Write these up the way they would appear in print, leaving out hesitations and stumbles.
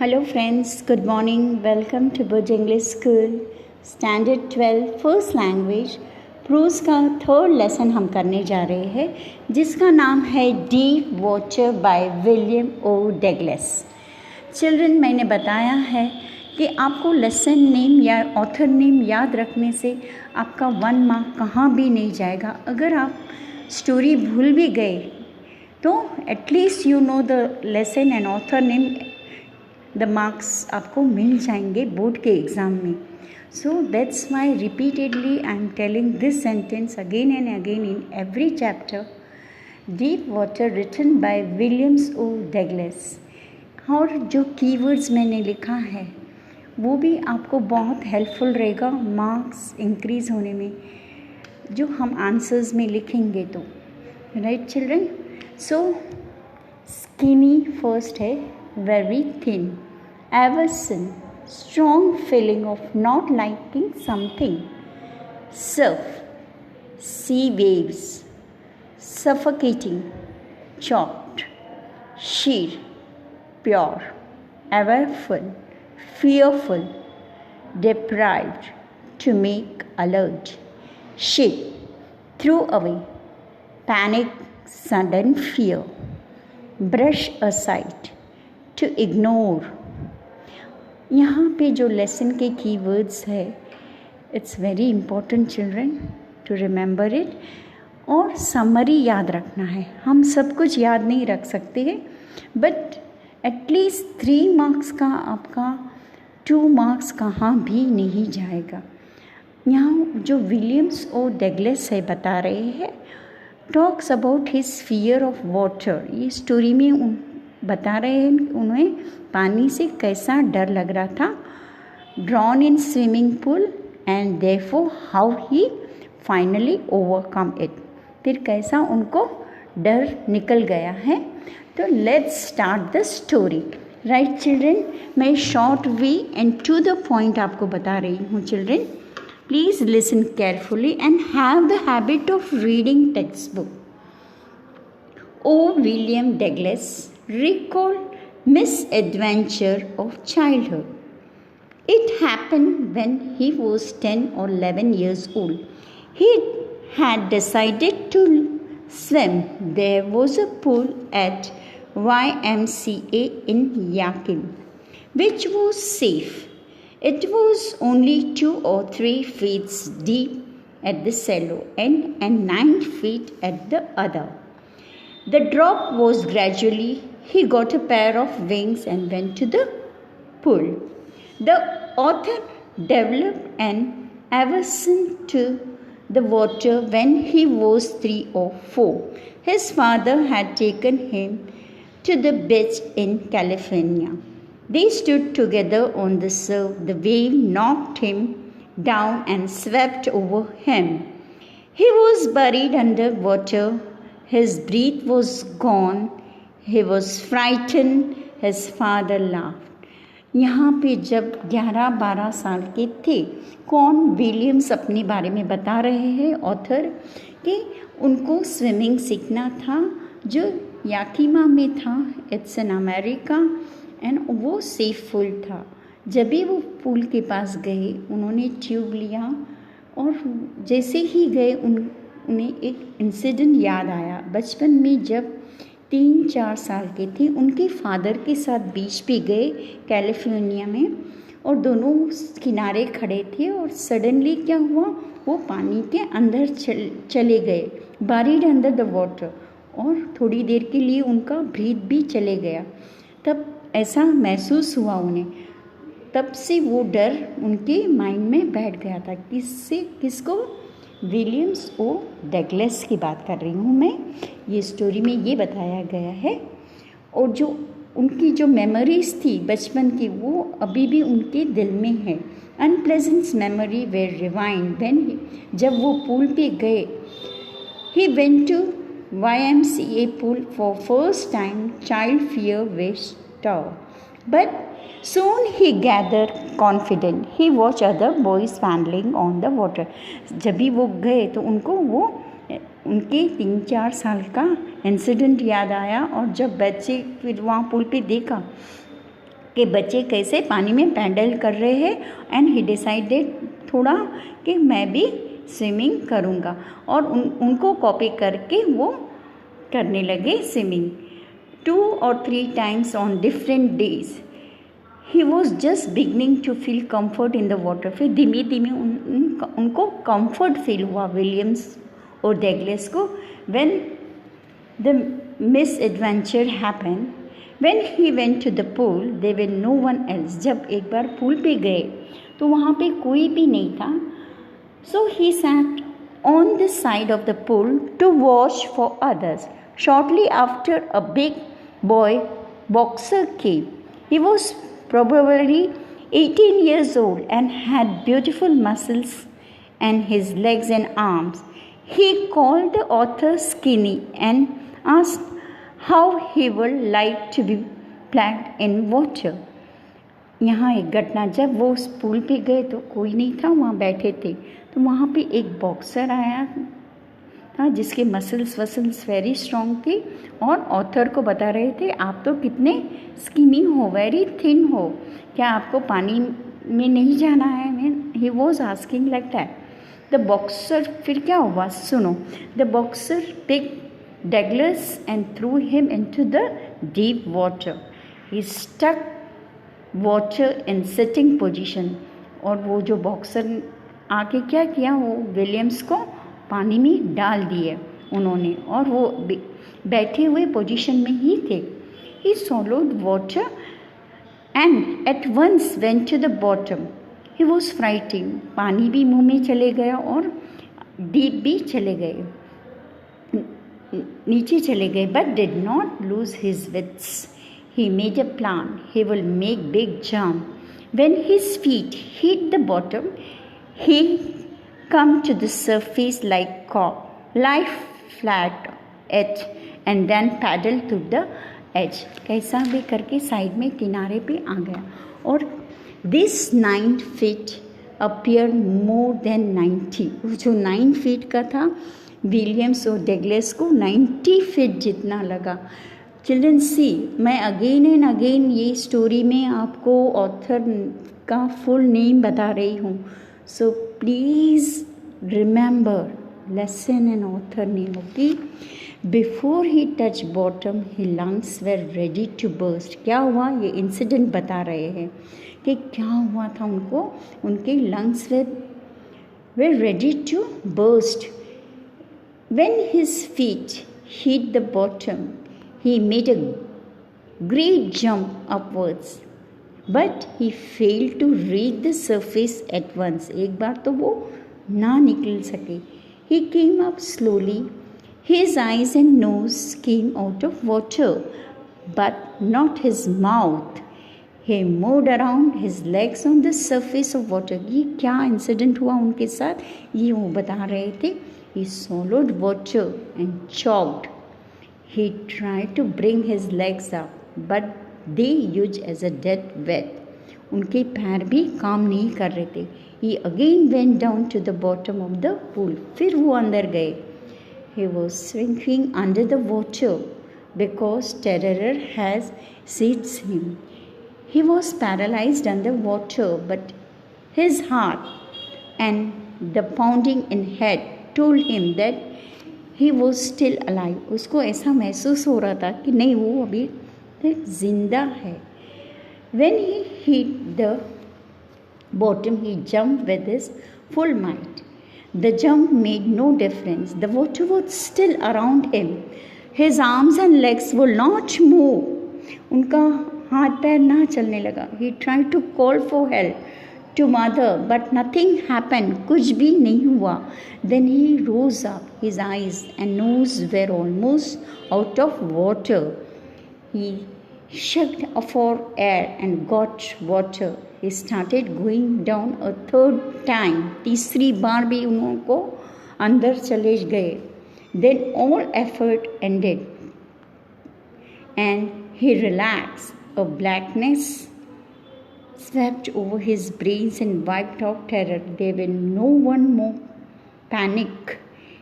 Hello friends, good morning. Welcome to Burj English School, Standard 12, First Language. प्रूस का third lesson हम करने जा रहे हैं जिसका नाम है deep water by William O Douglas. Children, मैंने बताया है कि आपको लेसन नेम या ऑथर नेम याद रखने से आपका 1 मार्क कहाँ भी नहीं जाएगा। अगर आप स्टोरी भूल भी गए तो at least you know the lesson and author name, the marks आपको मिल जाएंगे बोर्ड के एग्ज़ाम में। So that's why repeatedly I am telling this sentence again and again in every chapter. Deep water written by Williams O Douglas. और जो keywords मैंने लिखा है वो भी आपको बहुत हेल्पफुल रहेगा मार्क्स इंक्रीज़ होने में, जो हम आंसर्स में लिखेंगे तो। Right children? So skinny first है, very thin, aversion, strong feeling of not liking something, surf, sea waves, suffocating, chopped, sheer, pure, averful, fearful, deprived, to make alert, shake, throw away, panic, sudden fear, brush aside, to ignore. यहाँ पे जो lesson के keywords है, it's very important children to remember it. और summary याद रखना है। हम सब कुछ याद नहीं रख सकते हैं, बट एटलीस्ट 3 मार्क्स का आपका 2 मार्क्स कहाँ भी नहीं जाएगा। यहाँ जो विलियम्स ओ डगलस है बता रहे हैं, talks about his fear of water. ये स्टोरी में बता रहे हैं उन्हें पानी से कैसा डर लग रहा था। Drawn in swimming pool and therefore how he finally overcome it. फिर कैसा उनको डर निकल गया है। तो let's start the story. Right children? मैं short way and to the point आपको बता रही हूँ children. Please listen carefully and have the habit of reading textbook. O. William Douglas recalled misadventure of childhood. It happened when he was 10 or 11 years old. He had decided to swim. There was a pool at YMCA in Yakin, which was safe. It was only 2 or 3 feet deep at the shallow end and 9 feet at the other. The drop was gradually. He got a pair of wings and went to the pool. The author developed an aversion to the water when he was 3 or 4. His father had taken him to the beach in California. They stood together on the surf. The wave knocked him down and swept over him. He was buried under water. His breath was gone. He was frightened. His father laughed. यहाँ पे जब 11-12 साल के थे, कौन? Williams अपने बारे में बता रहे हैं ऑथर कि उनको स्विमिंग सीखना था जो याकीमा में था। इट्स इन अमेरिका एंड वो सेफ पूल था। जब भी वो पूल के पास गए उन्होंने ट्यूब लिया और जैसे ही गए उन्हें एक इंसिडेंट याद आया। बचपन में जब 3-4 साल के थे, उनके फादर के साथ बीच पे गए कैलिफोर्निया में और दोनों किनारे खड़े थे और सडनली क्या हुआ, वो पानी के अंदर चले गए, बरीड अंडर द वाटर, और थोड़ी देर के लिए उनका ब्रीथ भी चले गया। तब ऐसा महसूस हुआ उन्हें। तब से वो डर उनके माइंड में बैठ गया था। किसको? विलियम्स ओ डगलस की बात कर रही हूँ मैं। ये स्टोरी में ये बताया गया है। और जो उनकी जो मेमोरीज थी बचपन की, वो अभी भी उनके दिल में है। Unpleasant memory were rewind when, जब वो पूल पे गए, he went to YMCA pool for first time. Child fear was tough, but soon he gathered confidence. He watched other boys paddling on the water. जब भी वो गए तो उनको वो उनके 3-4 साल का इंसिडेंट याद आया। और जब बच्चे फिर वहाँ पुल पे देखा कि बच्चे कैसे पानी में पैडल कर रहे हैं एंड ही डिसाइडेड थोड़ा कि मैं भी स्विमिंग करूँगा और उनको कॉपी करके वो करने लगे swimming 2 or 3 times on different days. He was just beginning to feel comfort in the water. फिर धीमे धीमे उनको comfort feel हुआ विलियम्स और डगलस को when the misadventure happened. When he went to the pool, there was no one else. जब एक बार pool पे गए तो वहाँ पे कोई भी नहीं था. So he sat on the side of the pool to watch for others. Shortly after, a big boy boxer came. He was probably 18 years old and had beautiful muscles and his legs and arms. He called the author Skinny and asked how he would like to be planked in water. यहाँ एक घटना, जब वो उस pool पे गए तो कोई नहीं था, वहाँ बैठे थे. तो वहाँ पे एक बॉक्सर आया था जिसके मसल्स वेरी स्ट्रॉन्ग थे और ऑथर को बता रहे थे आप तो कितने स्किनी हो, वेरी थिन हो, क्या आपको पानी में नहीं जाना है. He was asking like that. The boxer, फिर क्या हुआ सुनो. The boxer pick Douglas and threw him into the deep water. He stuck water in sitting position. और वो जो बॉक्सर आके क्या किया, वो विलियम्स को पानी में डाल दिए उन्होंने और वो बैठे हुए पोजीशन में ही थे. He swallowed water and at once went to the bottom. He was frightened. पानी भी मुंह में चले गया और डीप भी चले गए, नीचे चले गए. but did not lose his wits. He made a plan. He will make big jump. When his feet hit the bottom, he come to the surface like cork, lie flat edge and then paddle to the edge. कैसा भी करके side में किनारे पे आ गया. और this 9 feet appeared more than 90. जो 9 feet का था विलियम्स और डगलस को 90 फीट जितना लगा. चिल्ड्रन सी, मैं अगेन एंड अगेन ये स्टोरी में आपको ऑथर का फुल नेम बता रही हूँ. So please remember lesson and author name. Okay. Before he touch bottom he lungs were ready to burst. क्या हुआ, ये इंसिडेंट बता रहे हैं कि क्या हुआ था उनको. उनके lungs were ready to burst. When his feet hit the bottom, he made a great jump upwards, but he failed to reach the surface at once. एक बार तो वो ना निकल सके. He came up slowly. His eyes and nose came out of water, but not his mouth. He moved around his legs on the surface of water. ये क्या incident हुआ उनके साथ, ये वो बता रहे थे. He swallowed water and choked. He tried to bring his legs up, but they used as a dead weight. उनके पैर भी काम नहीं कर रहे थे. He again went down to the bottom of the pool. फिर वो अंदर गए. He was shrinking under the water because terror has seized him. He was paralyzed under water, but his heart and the pounding in head told him that he was still alive. उसको ऐसा महसूस हो रहा था कि नहीं, वो अभी तक जिंदा है. When he hit the bottom, he jumped with his full might. The jump made no difference. The water was still around him. His arms and legs would not move. उनका हाथ पैर ना चलने लगा. He tried to call for help to mother, but nothing happened. कुछ भी नहीं हुआ. Then he rose up. His eyes and nose were almost out of water. He shouted for air and got water. He started going down a third time. तीसरी बार भी उनको अंदर चले गए. Then all effort ended and he relaxed. A blackness swept over his brains and wiped out terror. There was no one more panic.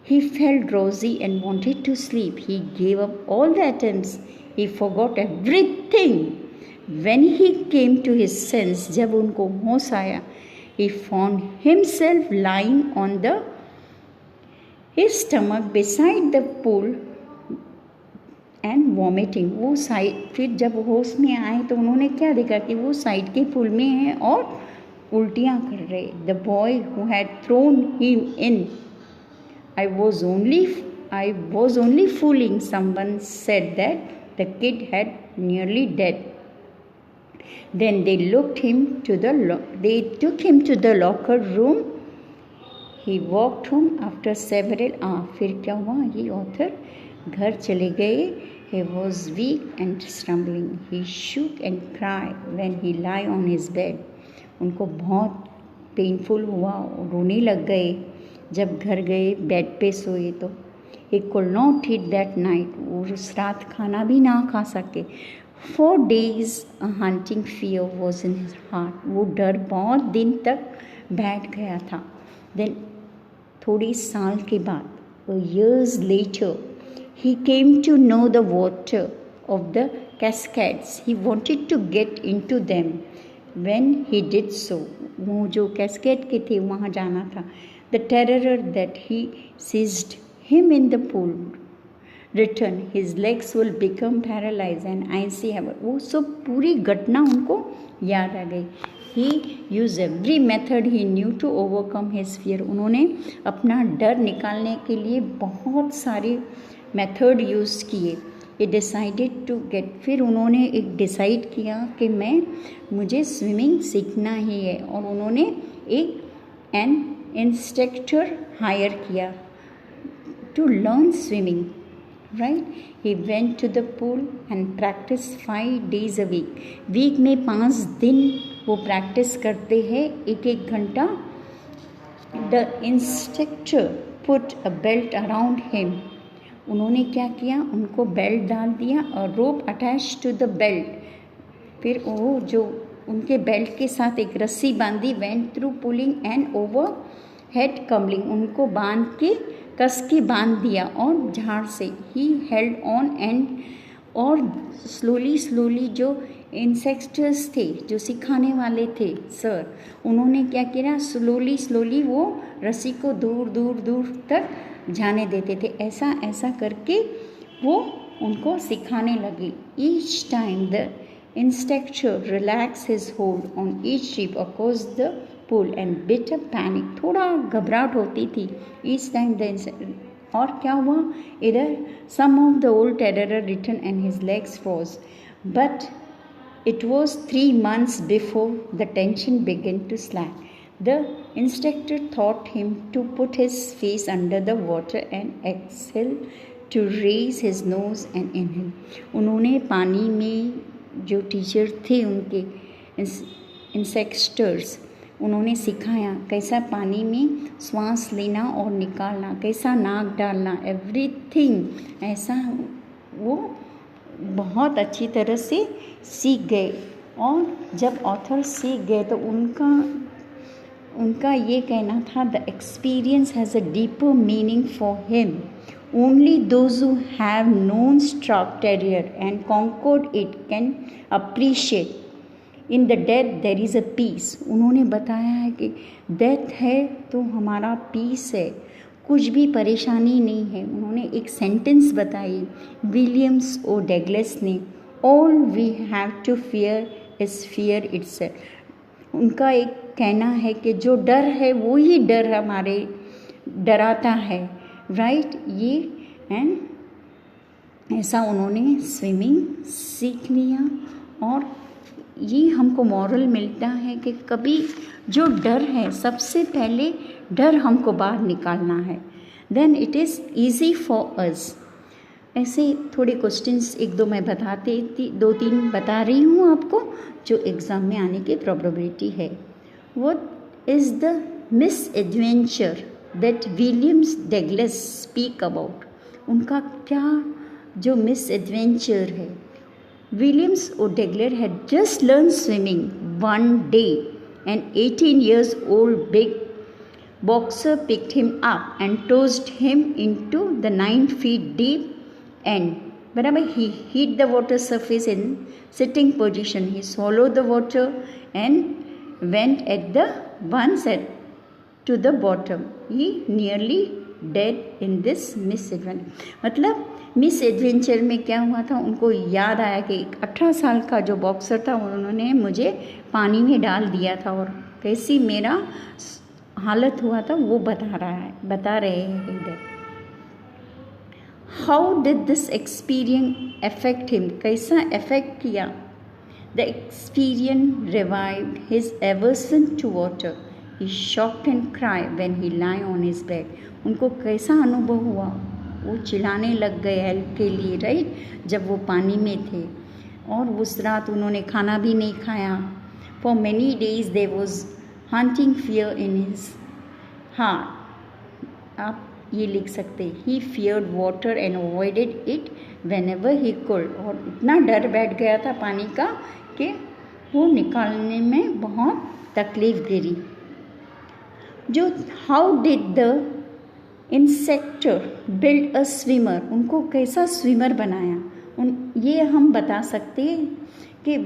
He felt drowsy and wanted to sleep. He gave up all the attempts. He forgot everything. When he came to his sense, जब उनको होश आया, he found himself lying on his stomach beside the pool and vomiting. वो side, फिर जब होश में आए तो उन्होंने क्या देखा कि वो साइड के पुल में हैं और उल्टियाँ कर रहे. The boy who had thrown him in, I was only fooling. Someone said that the kid had nearly dead. Then they took him to the locker room. He walked home after several hours. फिर क्या हुआ, ये author घर चले गए. He was weak and stumbling. He shook and cried when he lay on his bed. उनको बहुत painful हुआ, रोने लग गए जब घर गए, बेड पे सोए तो. He could not eat that night. वो उस रात खाना भी ना खा सके. 4 days a haunting fear was in his heart. वो डर बहुत दिन तक बैठ गया था. Then थोड़ी साल के बाद, years later, he came to know the water of the cascades. He wanted to get into them. When he did so, वो जो कैस्केड के थे वहाँ जाना था. The terror that he seized him in the pool returned. His legs will become paralyzed and icy. वो सब पूरी घटना उनको याद आ गई. He used every method he knew to overcome his fear. उन्होंने अपना डर निकालने के लिए बहुत सारे मेथड यूज़ किए. He decided to get, फिर उन्होंने एक डिसाइड किया कि मुझे स्विमिंग सीखना ही है, और उन्होंने एन इंस्ट्रक्टर हायर किया to learn swimming. Right? He went to the pool and practiced 5 days a week. Week में 5 दिन वो प्रैक्टिस करते हैं, 1-1 घंटा. The instructor put a belt around him. उन्होंने क्या किया, उनको बेल्ट डाल दिया और रोप अटैच टू द बेल्ट. फिर वो जो उनके बेल्ट के साथ एक रस्सी बांधी. Went through pulling and over head climbing. उनको बांध के कस के बांध दिया और झाड़ से. ही हेल्ड ऑन एंड, और स्लोली जो इंस्ट्रक्टर्स थे, जो सिखाने वाले थे सर, उन्होंने क्या किया, स्लोली वो रस्सी को दूर तक जाने देते थे. ऐसा करके वो उनको सिखाने लगे. Each time the instructor relax his hold on each trip across the pool and bit a panic. थोड़ा घबराहट होती थी ईच टाइम द. और क्या हुआ, इधर some of the old terror return and his legs froze. But it was 3 months before the tension began to slack. The instructor taught him to put his face under the water and exhale, to raise his nose and inhale. उन्होंने पानी में जो teacher थे उनके instructors, उन्होंने सिखाया कैसा पानी में श्वास लेना और निकालना, कैसा नाक डालना, एवरीथिंग ऐसा वो बहुत अच्छी तरह से सीख गए. और जब ऑथर सीख गए तो उनका ये कहना था, the experience has a deeper meaning for him. Only those who have known stark terror and conquered it can appreciate. In the death there is a peace. उन्होंने बताया है कि डेथ है तो हमारा पीस है, कुछ भी परेशानी नहीं है. उन्होंने एक सेंटेंस बताई विलियम्स ओ डगलस ने, all we have to fear is fear itself. उनका एक कहना है कि जो डर है वो ही डर हमारे डराता है. राइट? ये एंड ऐसा उन्होंने स्विमिंग सीख लिया. और ये हमको मॉरल मिलता है कि कभी जो डर है, सबसे पहले डर हमको बाहर निकालना है. Then it is easy for us. ऐसे थोड़े क्वेश्चंस 1-2 मैं बताते 2-3 बता रही हूँ आपको, जो एग्ज़ाम में आने की प्रोबेबिलिटी है. What is the misadventure that Williams Douglas speak about. उनका क्या जो मिस एडवेंचर है. Williams O Douglas had just learn swimming one day. An 18-year-old big boxer picked him up and tossed him into the 9 feet deep end. बराबर. He hit the water surface in sitting position. He swallowed the water and went at the one side to the bottom. He nearly dead in this misadventure. मतलब miss adventure में क्या हुआ था, उनको याद आया कि 18 साल का जो बॉक्सर था उन्होंने मुझे पानी में डाल दिया था और कैसी मेरा हालत हुआ था वो बता रहे हैं इधर. How did this experience affect him, कैसा अफेक्ट किया. The experience revived his aversion to water. He shocked and cry when he lie on his bed. उनको कैसा अनुभव हुआ, वो चिल्लाने लग गए हेल्प के लिए, राइट, जब वो पानी में थे. और उस रात उन्होंने खाना भी नहीं खाया. For many days they was hunting fear in his heart. आप ये लिख सकते, he feared water and avoided it whenever he could. और इतना डर बैठ गया था पानी का कि वो निकालने में बहुत तकलीफ गिरी. जो how did the instructor build a swimmer, उनको कैसा स्विमर बनाया, ये हम बता सकते हैं कि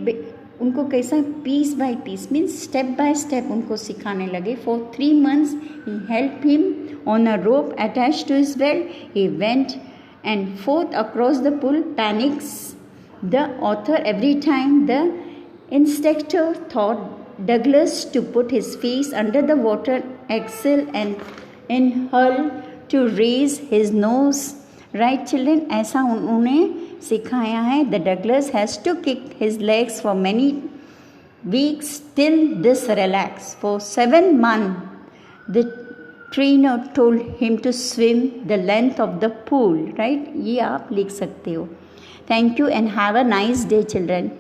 उनको कैसा piece by piece means step by step उनको सिखाने लगे. For 3 months he help him on a rope attach to his belt. He went and forth across the pool. Panics the author every time the instructor thought Douglas to put his face under the water, exhale and inhale to raise his nose. Right children, ऐसा उन्होंने सिखाया है. The Douglas has to kick his legs for many weeks till this relax. For 7 months, the trainer told him to swim the length of the pool. Right? ये आप लिख सकते हो. Thank you and have a nice day children.